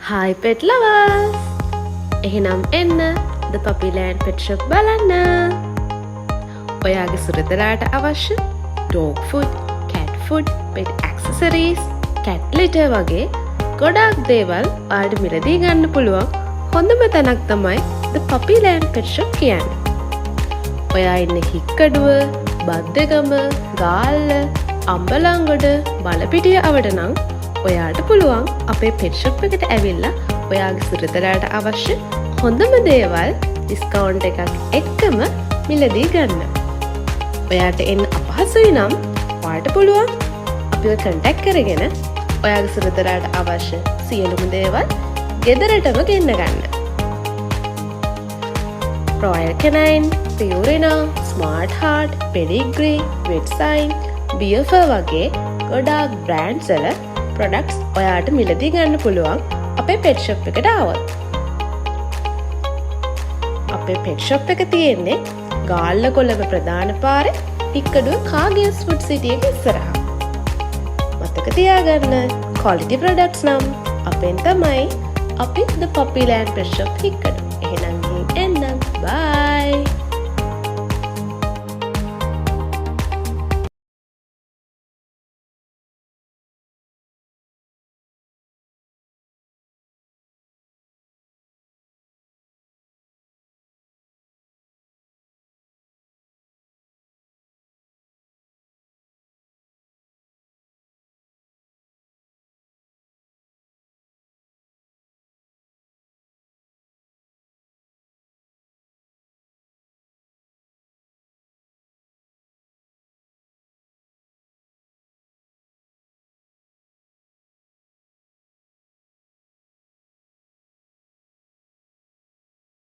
Hi pet lovers! එහෙනම් එන්න The Puppyland Pet Shop බලන්න. ඔයාගේ සුරතලාට අවශ්‍ය dog food, cat food, pet accessories, cat litter වගේ ගොඩාක් දේවල් ඔයාලට මිලදී ගන්න පුළුවන් හොඳම තැනක් තමයි The Puppyland Pet Shop කියන්නේ. ඔයා ඉන්නේ හික්කඩුව, බද්දගම, ගාල්ල, අම්බලන්ගොඩ, බලපිටිය අවට නම් ඔයාට පුළුවන් අපේ pet shop එකට ඇවිල්ලා ඔයාගේ සුරතලාට අවශ්‍ය හොඳම දේවල් ඩිස්කවුන්ට් එකක් එක්කම මිලදී ගන්න. ඔයාට එන්න අපහසුයි නම් ඔයාට පුළුවන් අපිව කන්ටැක්ට් කරගෙන ඔයාගේ සුරතලාට අවශ්‍ය සියලුම දේවල් ගෙදරටම ගෙන්න ගන්න. Royal Canin, Purina, Smart Heart, Pedigree, Vetsign, Beaver වගේ ගොඩාක් බ්‍රෑන්ඩ්ස් වල ප්‍රොඩක්ට්ස් ඔයාට මිලදී ගන්න පුළුවන් අපේ pet shop එකට ආවොත්. අපේ pet shop එක තියෙන්නේ ගාල්ල කොළඹ ප්‍රධාන පාරේ හික්කඩුව කාගියස් ෆුඩ් සිටි එක ඉස්සරහා. මතක තියාගන්න quality products නම් අපෙන් තමයි අපි The Puppyland Pet Shop Hikkaduwa. එහෙනම් ගිහින් එන්නම්. Bye!